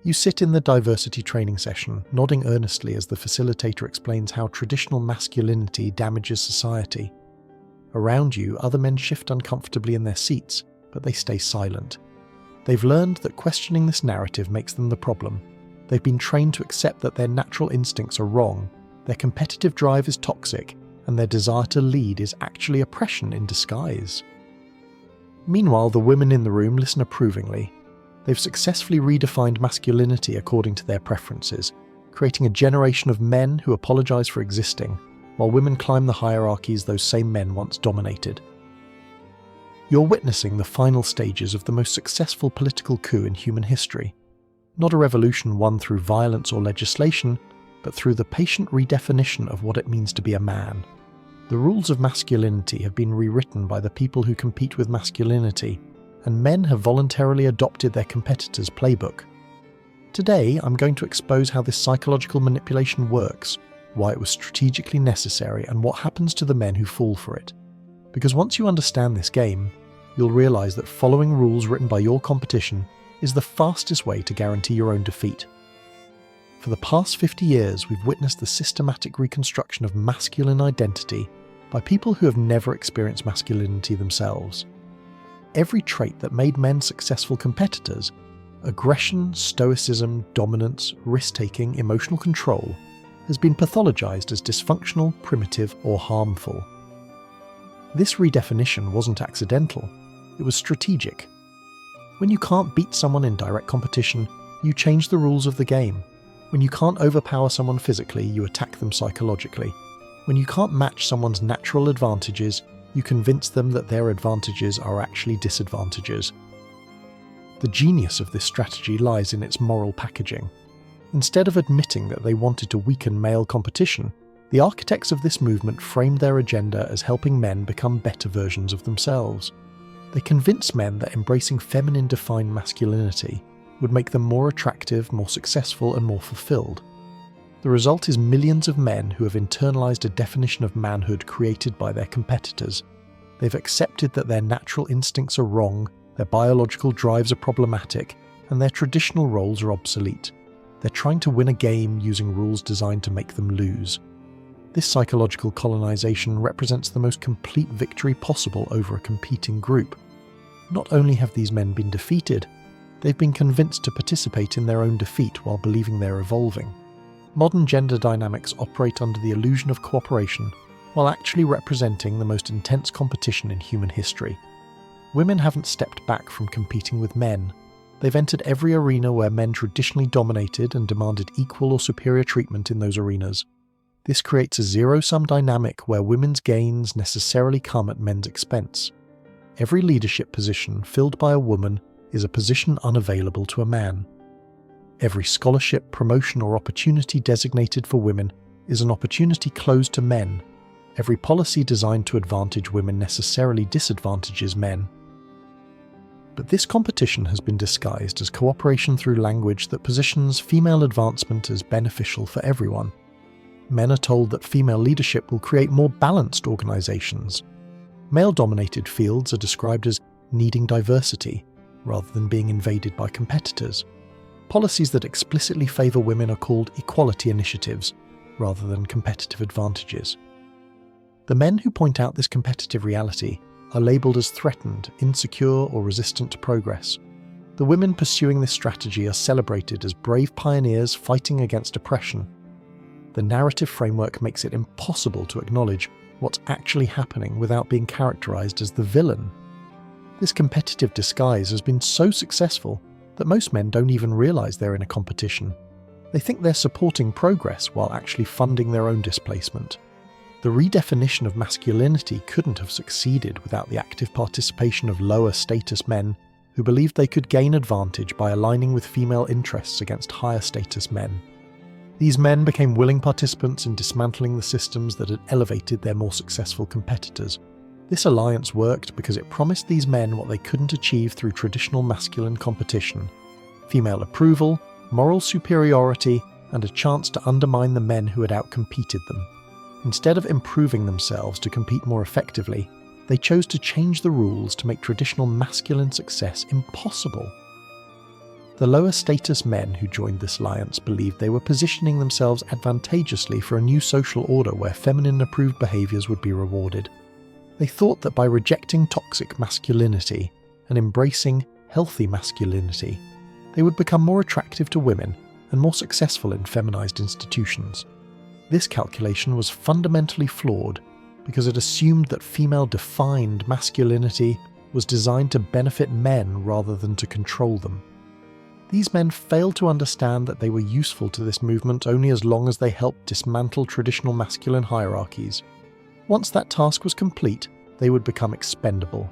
You sit in the diversity training session, nodding earnestly as the facilitator explains how traditional masculinity damages society. Around you, other men shift uncomfortably in their seats, but they stay silent. They've learned that questioning this narrative makes them the problem. They've been trained to accept that their natural instincts are wrong, their competitive drive is toxic, and their desire to lead is actually oppression in disguise. Meanwhile, the women in the room listen approvingly. They've successfully redefined masculinity according to their preferences, creating a generation of men who apologize for existing, while women climb the hierarchies those same men once dominated. You're witnessing the final stages of the most successful political coup in human history. Not a revolution won through violence or legislation, but through the patient redefinition of what it means to be a man. The rules of masculinity have been rewritten by the people who compete with masculinity, and men have voluntarily adopted their competitors' playbook. Today, I'm going to expose how this psychological manipulation works, why it was strategically necessary, and what happens to the men who fall for it. Because once you understand this game, you'll realize that following rules written by your competition is the fastest way to guarantee your own defeat. For the past 50 years, we've witnessed the systematic reconstruction of masculine identity by people who have never experienced masculinity themselves. Every trait that made men successful competitors — aggression, stoicism, dominance, risk-taking, emotional control — has been pathologized as dysfunctional, primitive, or harmful. This redefinition wasn't accidental, it was strategic. When you can't beat someone in direct competition, you change the rules of the game. When you can't overpower someone physically, you attack them psychologically. When you can't match someone's natural advantages, you convince them that their advantages are actually disadvantages. The genius of this strategy lies in its moral packaging. Instead of admitting that they wanted to weaken male competition, the architects of this movement framed their agenda as helping men become better versions of themselves. They convinced men that embracing feminine-defined masculinity would make them more attractive, more successful, and more fulfilled. The result is millions of men who have internalized a definition of manhood created by their competitors. They've accepted that their natural instincts are wrong, their biological drives are problematic, and their traditional roles are obsolete. They're trying to win a game using rules designed to make them lose. This psychological colonization represents the most complete victory possible over a competing group. Not only have these men been defeated, they've been convinced to participate in their own defeat while believing they're evolving. Modern gender dynamics operate under the illusion of cooperation, while actually representing the most intense competition in human history. Women haven't stepped back from competing with men. They've entered every arena where men traditionally dominated and demanded equal or superior treatment in those arenas. This creates a zero-sum dynamic where women's gains necessarily come at men's expense. Every leadership position filled by a woman is a position unavailable to a man. Every scholarship, promotion, or opportunity designated for women is an opportunity closed to men. Every policy designed to advantage women necessarily disadvantages men. But this competition has been disguised as cooperation through language that positions female advancement as beneficial for everyone. Men are told that female leadership will create more balanced organizations. Male-dominated fields are described as needing diversity, rather than being invaded by competitors. Policies that explicitly favor women are called equality initiatives, rather than competitive advantages. The men who point out this competitive reality are labeled as threatened, insecure, or resistant to progress. The women pursuing this strategy are celebrated as brave pioneers fighting against oppression. The narrative framework makes it impossible to acknowledge what's actually happening without being characterized as the villain. This competitive disguise has been so successful that most men don't even realize they're in a competition. They think they're supporting progress while actually funding their own displacement. The redefinition of masculinity couldn't have succeeded without the active participation of lower status men who believed they could gain advantage by aligning with female interests against higher status men. These men became willing participants in dismantling the systems that had elevated their more successful competitors. This alliance worked because it promised these men what they couldn't achieve through traditional masculine competition: female approval, moral superiority, and a chance to undermine the men who had outcompeted them. Instead of improving themselves to compete more effectively, they chose to change the rules to make traditional masculine success impossible. The lower status men who joined this alliance believed they were positioning themselves advantageously for a new social order where feminine-approved behaviours would be rewarded. They thought that by rejecting toxic masculinity and embracing healthy masculinity, they would become more attractive to women and more successful in feminized institutions. This calculation was fundamentally flawed because it assumed that female-defined masculinity was designed to benefit men rather than to control them. These men failed to understand that they were useful to this movement only as long as they helped dismantle traditional masculine hierarchies. Once that task was complete, they would become expendable.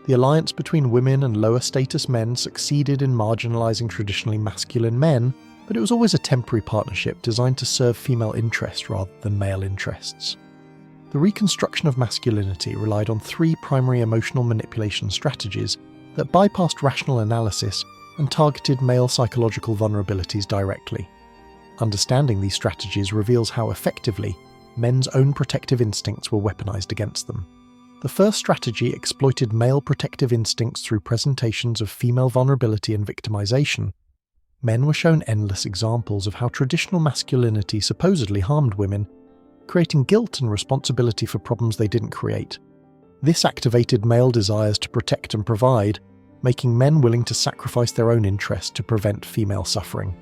The alliance between women and lower status men succeeded in marginalizing traditionally masculine men, but it was always a temporary partnership designed to serve female interests rather than male interests. The reconstruction of masculinity relied on three primary emotional manipulation strategies that bypassed rational analysis and targeted male psychological vulnerabilities directly. Understanding these strategies reveals how effectively men's own protective instincts were weaponized against them. The first strategy exploited male protective instincts through presentations of female vulnerability and victimization. Men were shown endless examples of how traditional masculinity supposedly harmed women, creating guilt and responsibility for problems they didn't create. This activated male desires to protect and provide, making men willing to sacrifice their own interests to prevent female suffering.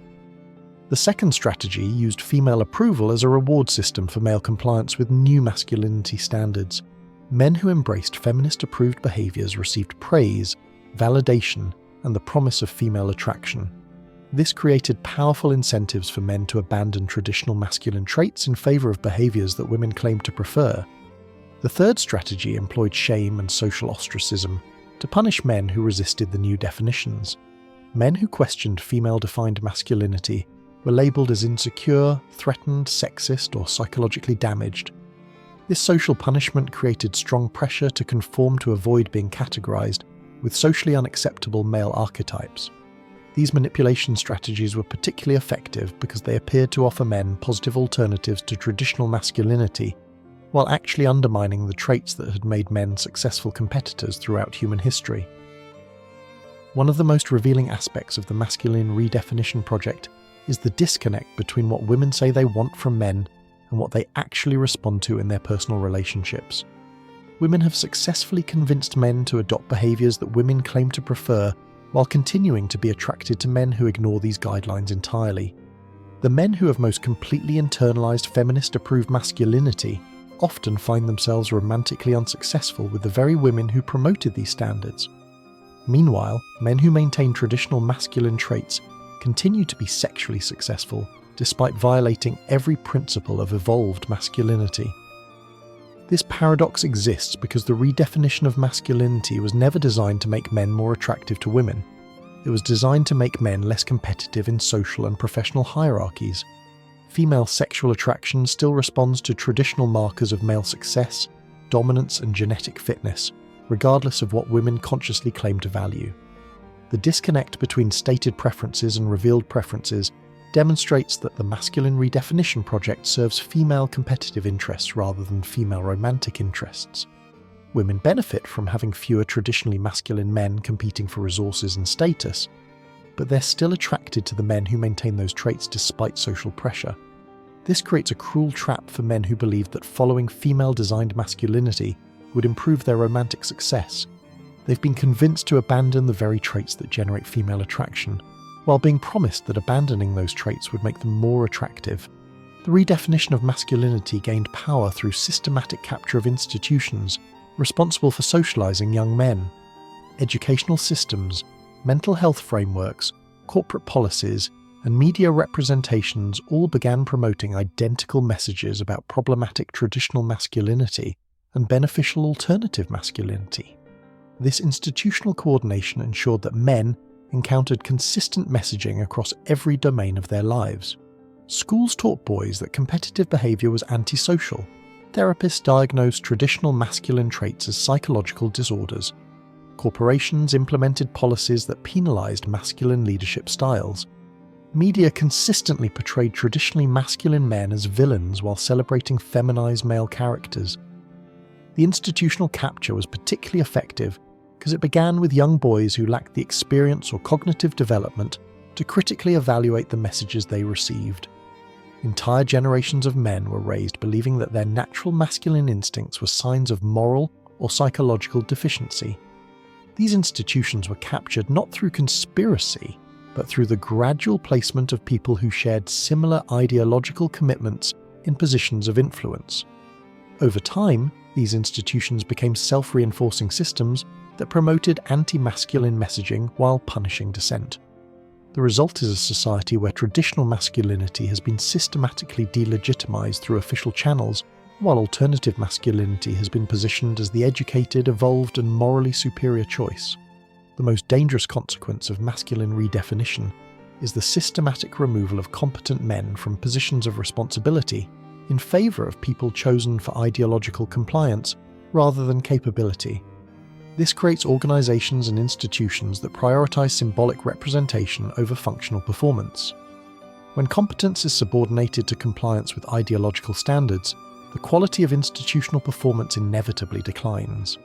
The second strategy used female approval as a reward system for male compliance with new masculinity standards. Men who embraced feminist-approved behaviours received praise, validation, and the promise of female attraction. This created powerful incentives for men to abandon traditional masculine traits in favour of behaviours that women claimed to prefer. The third strategy employed shame and social ostracism to punish men who resisted the new definitions. Men who questioned female-defined masculinity were labelled as insecure, threatened, sexist, or psychologically damaged. This social punishment created strong pressure to conform to avoid being categorised with socially unacceptable male archetypes. These manipulation strategies were particularly effective because they appeared to offer men positive alternatives to traditional masculinity, while actually undermining the traits that had made men successful competitors throughout human history. One of the most revealing aspects of the masculine redefinition project is the disconnect between what women say they want from men and what they actually respond to in their personal relationships. Women have successfully convinced men to adopt behaviours that women claim to prefer, while continuing to be attracted to men who ignore these guidelines entirely. The men who have most completely internalized feminist-approved masculinity often find themselves romantically unsuccessful with the very women who promoted these standards. Meanwhile, men who maintain traditional masculine traits continue to be sexually successful, despite violating every principle of evolved masculinity. This paradox exists because the redefinition of masculinity was never designed to make men more attractive to women. It was designed to make men less competitive in social and professional hierarchies. Female sexual attraction still responds to traditional markers of male success, dominance, and genetic fitness, regardless of what women consciously claim to value. The disconnect between stated preferences and revealed preferences demonstrates that the masculine redefinition project serves female competitive interests rather than female romantic interests. Women benefit from having fewer traditionally masculine men competing for resources and status, but they're still attracted to the men who maintain those traits despite social pressure. This creates a cruel trap for men who believe that following female-designed masculinity would improve their romantic success. They've been convinced to abandon the very traits that generate female attraction, while being promised that abandoning those traits would make them more attractive. The redefinition of masculinity gained power through systematic capture of institutions responsible for socializing young men. Educational systems, mental health frameworks, corporate policies, and media representations all began promoting identical messages about problematic traditional masculinity and beneficial alternative masculinity. This institutional coordination ensured that men encountered consistent messaging across every domain of their lives. Schools taught boys that competitive behaviour was antisocial. Therapists diagnosed traditional masculine traits as psychological disorders. Corporations implemented policies that penalised masculine leadership styles. Media consistently portrayed traditionally masculine men as villains while celebrating feminised male characters. The institutional capture was particularly effective because it began with young boys who lacked the experience or cognitive development to critically evaluate the messages they received. Entire generations of men were raised believing that their natural masculine instincts were signs of moral or psychological deficiency. These institutions were captured not through conspiracy, but through the gradual placement of people who shared similar ideological commitments in positions of influence. Over time, these institutions became self-reinforcing systems that promoted anti-masculine messaging while punishing dissent. The result is a society where traditional masculinity has been systematically delegitimized through official channels, while alternative masculinity has been positioned as the educated, evolved, and morally superior choice. The most dangerous consequence of masculine redefinition is the systematic removal of competent men from positions of responsibility in favor of people chosen for ideological compliance rather than capability. This creates organizations and institutions that prioritize symbolic representation over functional performance. When competence is subordinated to compliance with ideological standards, the quality of institutional performance inevitably declines.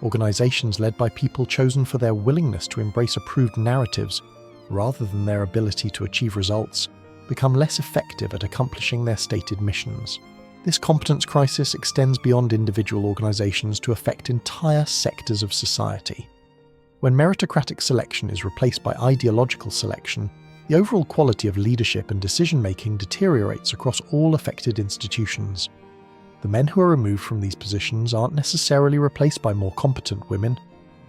Organizations led by people chosen for their willingness to embrace approved narratives, rather than their ability to achieve results, become less effective at accomplishing their stated missions. This competence crisis extends beyond individual organizations to affect entire sectors of society. When meritocratic selection is replaced by ideological selection, the overall quality of leadership and decision-making deteriorates across all affected institutions. The men who are removed from these positions aren't necessarily replaced by more competent women.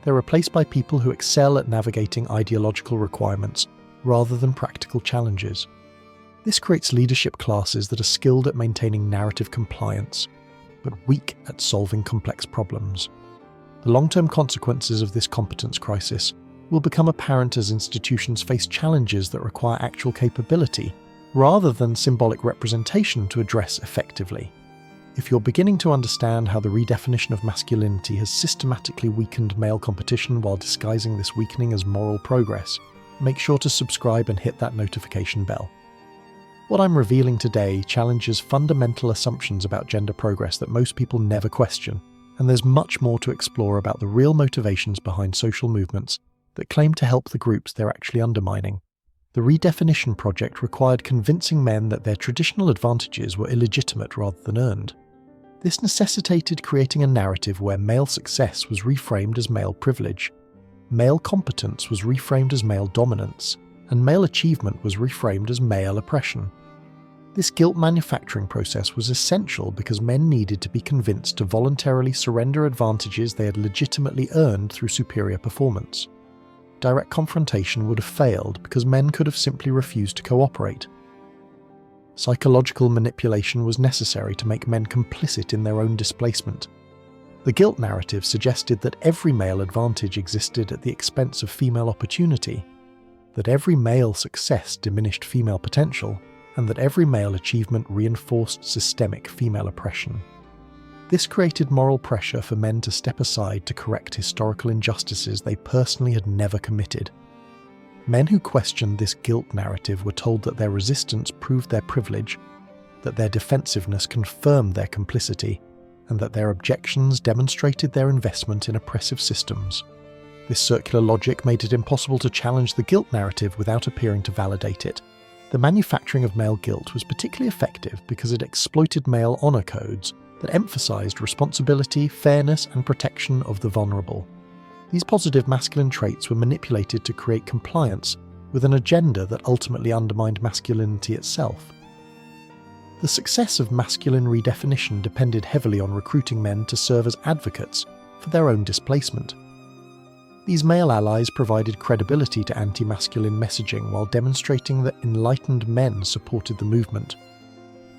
They're replaced by people who excel at navigating ideological requirements rather than practical challenges. This creates leadership classes that are skilled at maintaining narrative compliance, but weak at solving complex problems. The long-term consequences of this competence crisis will become apparent as institutions face challenges that require actual capability, rather than symbolic representation to address effectively. If you're beginning to understand how the redefinition of masculinity has systematically weakened male competition while disguising this weakening as moral progress, make sure to subscribe and hit that notification bell. What I'm revealing today challenges fundamental assumptions about gender progress that most people never question, and there's much more to explore about the real motivations behind social movements that claim to help the groups they're actually undermining. The redefinition project required convincing men that their traditional advantages were illegitimate rather than earned. This necessitated creating a narrative where male success was reframed as male privilege, male competence was reframed as male dominance, and male achievement was reframed as male oppression. This guilt manufacturing process was essential because men needed to be convinced to voluntarily surrender advantages they had legitimately earned through superior performance. Direct confrontation would have failed because men could have simply refused to cooperate. Psychological manipulation was necessary to make men complicit in their own displacement. The guilt narrative suggested that every male advantage existed at the expense of female opportunity, that every male success diminished female potential, and that every male achievement reinforced systemic female oppression. This created moral pressure for men to step aside to correct historical injustices they personally had never committed. Men who questioned this guilt narrative were told that their resistance proved their privilege, that their defensiveness confirmed their complicity, and that their objections demonstrated their investment in oppressive systems. This circular logic made it impossible to challenge the guilt narrative without appearing to validate it. The manufacturing of male guilt was particularly effective because it exploited male honor codes that emphasized responsibility, fairness, and protection of the vulnerable. These positive masculine traits were manipulated to create compliance with an agenda that ultimately undermined masculinity itself. The success of masculine redefinition depended heavily on recruiting men to serve as advocates for their own displacement. These male allies provided credibility to anti-masculine messaging while demonstrating that enlightened men supported the movement.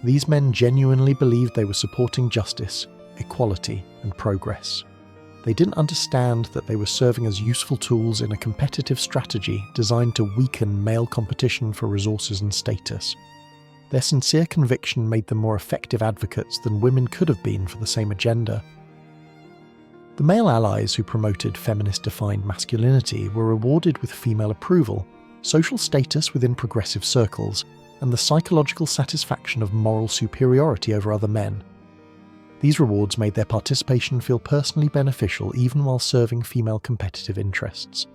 These men genuinely believed they were supporting justice, equality, and progress. They didn't understand that they were serving as useful tools in a competitive strategy designed to weaken male competition for resources and status. Their sincere conviction made them more effective advocates than women could have been for the same agenda. The male allies who promoted feminist-defined masculinity were rewarded with female approval, social status within progressive circles, and the psychological satisfaction of moral superiority over other men. These rewards made their participation feel personally beneficial even while serving female competitive interests.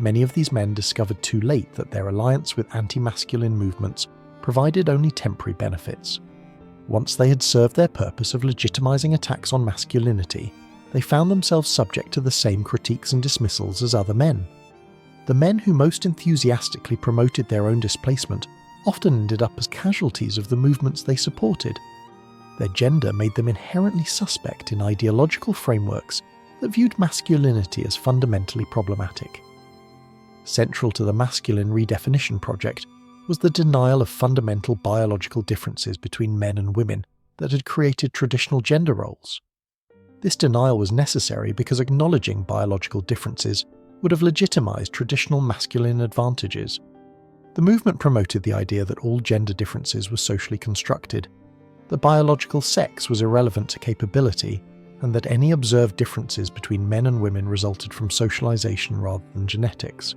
many of these men discovered too late that their alliance with anti-masculine movements provided only temporary benefits. Once they had served their purpose of legitimizing attacks on masculinity, they found themselves subject to the same critiques and dismissals as other men. The men who most enthusiastically promoted their own displacement often ended up as casualties of the movements they supported. Their gender made them inherently suspect in ideological frameworks that viewed masculinity as fundamentally problematic. Central to the masculine redefinition project was the denial of fundamental biological differences between men and women that had created traditional gender roles. This denial was necessary because acknowledging biological differences would have legitimized traditional masculine advantages. The movement promoted the idea that all gender differences were socially constructed, that biological sex was irrelevant to capability, and that any observed differences between men and women resulted from socialization rather than genetics.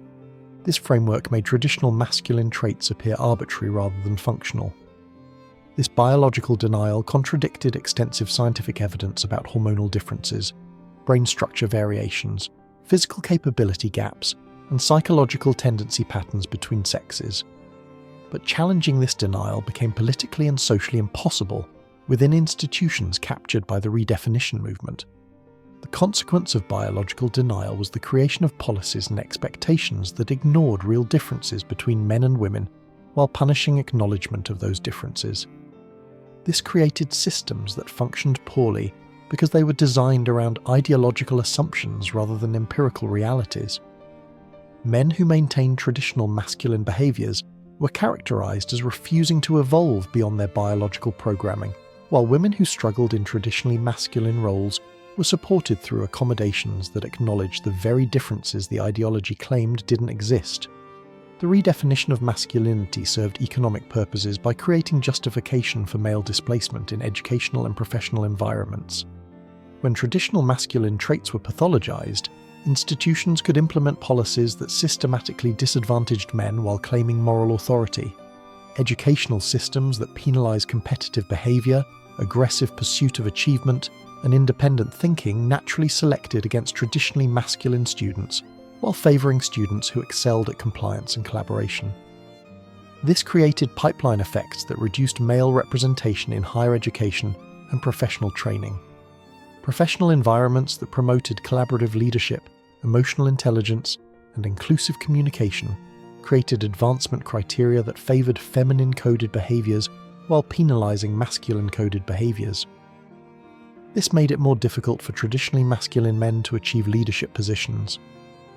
This framework made traditional masculine traits appear arbitrary rather than functional. This biological denial contradicted extensive scientific evidence about hormonal differences, brain structure variations, physical capability gaps, and psychological tendency patterns between sexes. But challenging this denial became politically and socially impossible within institutions captured by the redefinition movement. The consequence of biological denial was the creation of policies and expectations that ignored real differences between men and women while punishing acknowledgement of those differences. This created systems that functioned poorly because they were designed around ideological assumptions rather than empirical realities. Men who maintained traditional masculine behaviours were characterised as refusing to evolve beyond their biological programming, while women who struggled in traditionally masculine roles were supported through accommodations that acknowledged the very differences the ideology claimed didn't exist. The redefinition of masculinity served economic purposes by creating justification for male displacement in educational and professional environments. When traditional masculine traits were pathologized, institutions could implement policies that systematically disadvantaged men while claiming moral authority. Educational systems that penalize competitive behavior, aggressive pursuit of achievement, and independent thinking naturally selected against traditionally masculine students, while favoring students who excelled at compliance and collaboration. This created pipeline effects that reduced male representation in higher education and professional training. Professional environments that promoted collaborative leadership, emotional intelligence, and inclusive communication created advancement criteria that favored feminine-coded behaviors while penalizing masculine-coded behaviors. This made it more difficult for traditionally masculine men to achieve leadership positions.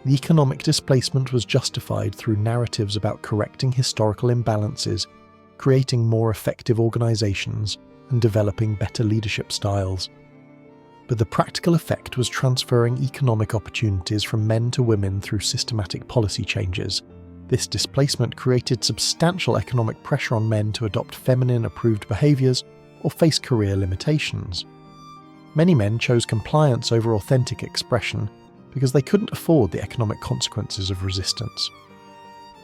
The economic displacement was justified through narratives about correcting historical imbalances, creating more effective organizations, and developing better leadership styles. But the practical effect was transferring economic opportunities from men to women through systematic policy changes. This displacement created substantial economic pressure on men to adopt feminine-approved behaviors or face career limitations. Many men chose compliance over authentic expression because they couldn't afford the economic consequences of resistance.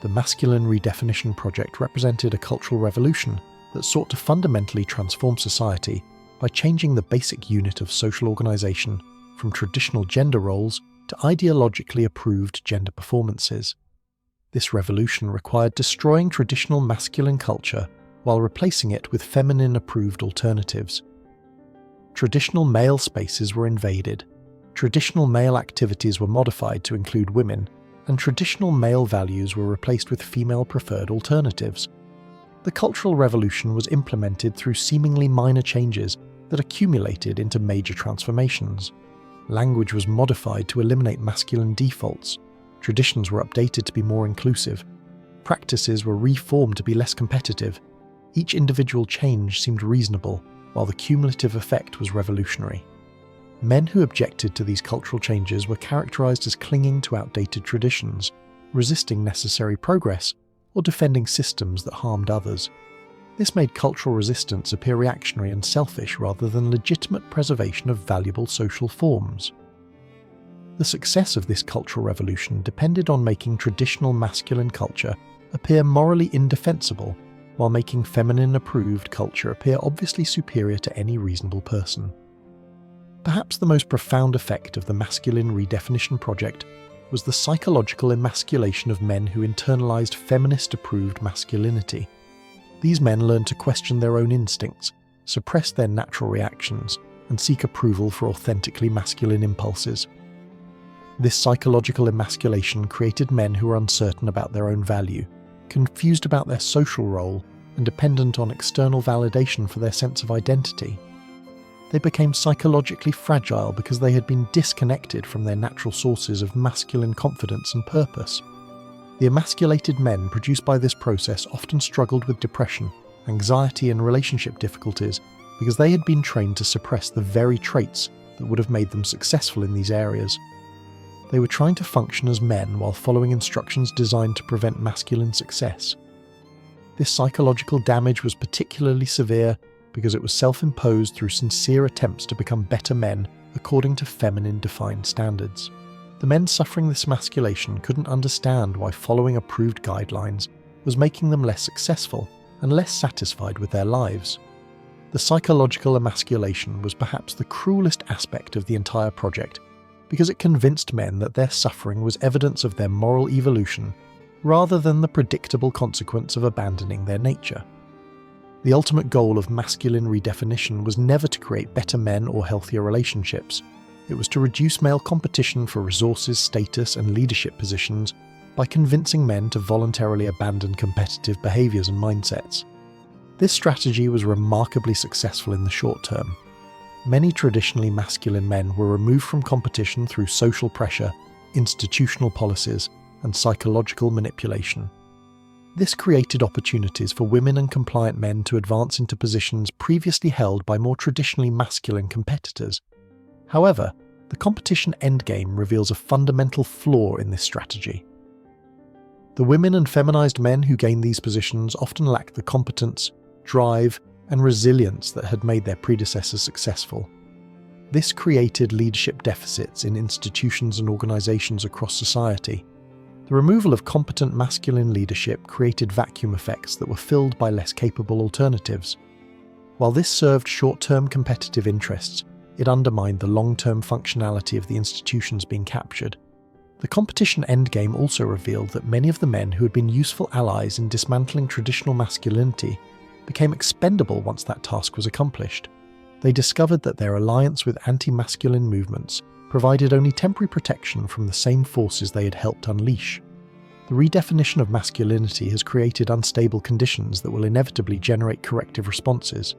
The masculine redefinition project represented a cultural revolution that sought to fundamentally transform society by changing the basic unit of social organization from traditional gender roles to ideologically approved gender performances. This revolution required destroying traditional masculine culture while replacing it with feminine-approved alternatives. Traditional male spaces were invaded, traditional male activities were modified to include women, and traditional male values were replaced with female-preferred alternatives. The cultural revolution was implemented through seemingly minor changes that accumulated into major transformations. Language was modified to eliminate masculine defaults, traditions were updated to be more inclusive, practices were reformed to be less competitive. Each individual change seemed reasonable, while the cumulative effect was revolutionary. Men who objected to these cultural changes were characterized as clinging to outdated traditions, resisting necessary progress, or defending systems that harmed others. This made cultural resistance appear reactionary and selfish rather than legitimate preservation of valuable social forms. The success of this cultural revolution depended on making traditional masculine culture appear morally indefensible, while making feminine-approved culture appear obviously superior to any reasonable person. Perhaps the most profound effect of the masculine redefinition project was the psychological emasculation of men who internalized feminist-approved masculinity. These men learned to question their own instincts, suppress their natural reactions, and seek approval for authentically masculine impulses. This psychological emasculation created men who were uncertain about their own value, confused about their social role, and dependent on external validation for their sense of identity. They became psychologically fragile because they had been disconnected from their natural sources of masculine confidence and purpose. The emasculated men produced by this process often struggled with depression, anxiety, and relationship difficulties because they had been trained to suppress the very traits that would have made them successful in these areas. They were trying to function as men while following instructions designed to prevent masculine success. This psychological damage was particularly severe because it was self-imposed through sincere attempts to become better men according to feminine-defined standards. The men suffering this emasculation couldn't understand why following approved guidelines was making them less successful and less satisfied with their lives. The psychological emasculation was perhaps the cruelest aspect of the entire project because it convinced men that their suffering was evidence of their moral evolution rather than the predictable consequence of abandoning their nature. The ultimate goal of masculine redefinition was never to create better men or healthier relationships. It was to reduce male competition for resources, status, and leadership positions by convincing men to voluntarily abandon competitive behaviors and mindsets. This strategy was remarkably successful in the short term. Many traditionally masculine men were removed from competition through social pressure, institutional policies, and psychological manipulation. This created opportunities for women and compliant men to advance into positions previously held by more traditionally masculine competitors. However, the competition endgame reveals a fundamental flaw in this strategy. The women and feminized men who gained these positions often lacked the competence, drive, and resilience that had made their predecessors successful. This created leadership deficits in institutions and organizations across society. The removal of competent masculine leadership created vacuum effects that were filled by less capable alternatives. While this served short-term competitive interests, it undermined the long-term functionality of the institutions being captured. The competition endgame also revealed that many of the men who had been useful allies in dismantling traditional masculinity became expendable once that task was accomplished. They discovered that their alliance with anti-masculine movements provided only temporary protection from the same forces they had helped unleash. The redefinition of masculinity has created unstable conditions that will inevitably generate corrective responses.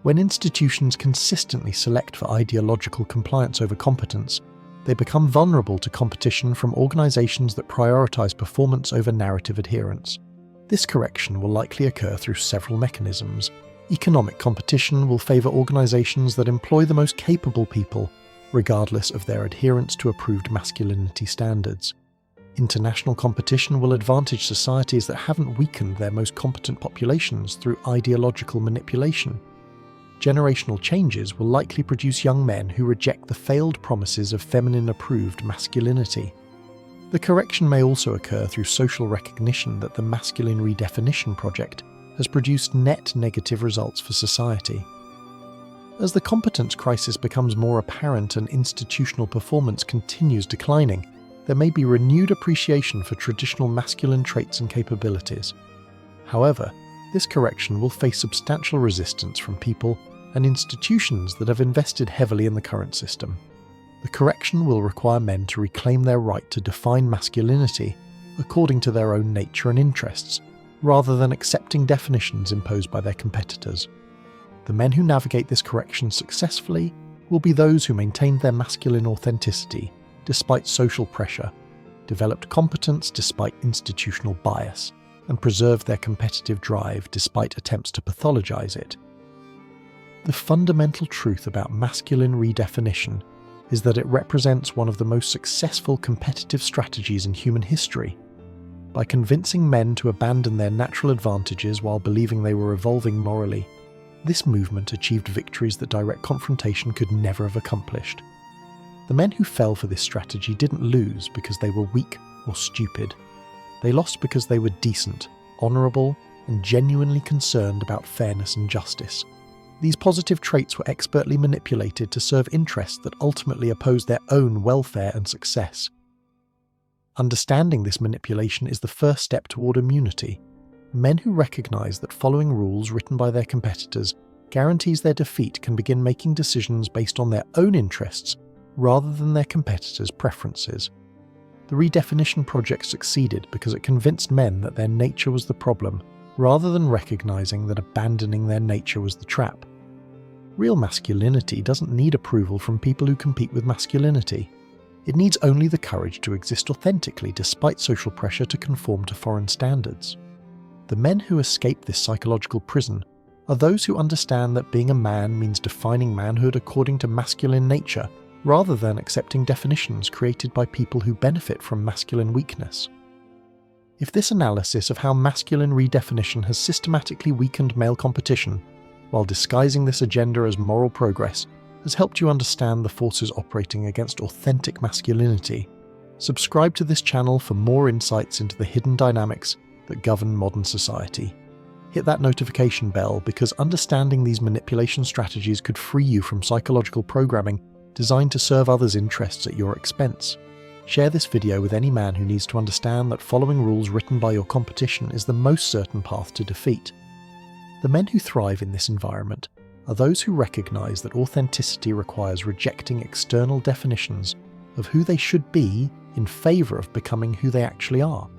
When institutions consistently select for ideological compliance over competence, they become vulnerable to competition from organizations that prioritize performance over narrative adherence. This correction will likely occur through several mechanisms. Economic competition will favor organizations that employ the most capable people, regardless of their adherence to approved masculinity standards. International competition will advantage societies that haven't weakened their most competent populations through ideological manipulation. Generational changes will likely produce young men who reject the failed promises of feminine-approved masculinity. The correction may also occur through social recognition that the masculine redefinition project has produced net negative results for society. As the competence crisis becomes more apparent and institutional performance continues declining, there may be renewed appreciation for traditional masculine traits and capabilities. However, this correction will face substantial resistance from people and institutions that have invested heavily in the current system. The correction will require men to reclaim their right to define masculinity according to their own nature and interests, rather than accepting definitions imposed by their competitors. The men who navigate this correction successfully will be those who maintained their masculine authenticity despite social pressure, developed competence despite institutional bias, and preserved their competitive drive despite attempts to pathologize it. The fundamental truth about masculine redefinition is that it represents one of the most successful competitive strategies in human history. By convincing men to abandon their natural advantages while believing they were evolving morally, this movement achieved victories that direct confrontation could never have accomplished. The men who fell for this strategy didn't lose because they were weak or stupid. They lost because they were decent, honourable, and genuinely concerned about fairness and justice. These positive traits were expertly manipulated to serve interests that ultimately opposed their own welfare and success. Understanding this manipulation is the first step toward immunity. Men who recognize that following rules written by their competitors guarantees their defeat can begin making decisions based on their own interests rather than their competitors' preferences. The redefinition project succeeded because it convinced men that their nature was the problem, rather than recognizing that abandoning their nature was the trap. Real masculinity doesn't need approval from people who compete with masculinity. It needs only the courage to exist authentically despite social pressure to conform to foreign standards. The men who escape this psychological prison are those who understand that being a man means defining manhood according to masculine nature, rather than accepting definitions created by people who benefit from masculine weakness. If this analysis of how masculine redefinition has systematically weakened male competition, while disguising this agenda as moral progress, has helped you understand the forces operating against authentic masculinity, subscribe to this channel for more insights into the hidden dynamics that govern modern society. Hit that notification bell because understanding these manipulation strategies could free you from psychological programming designed to serve others' interests at your expense. Share this video with any man who needs to understand that following rules written by your competition is the most certain path to defeat. The men who thrive in this environment are those who recognize that authenticity requires rejecting external definitions of who they should be in favor of becoming who they actually are.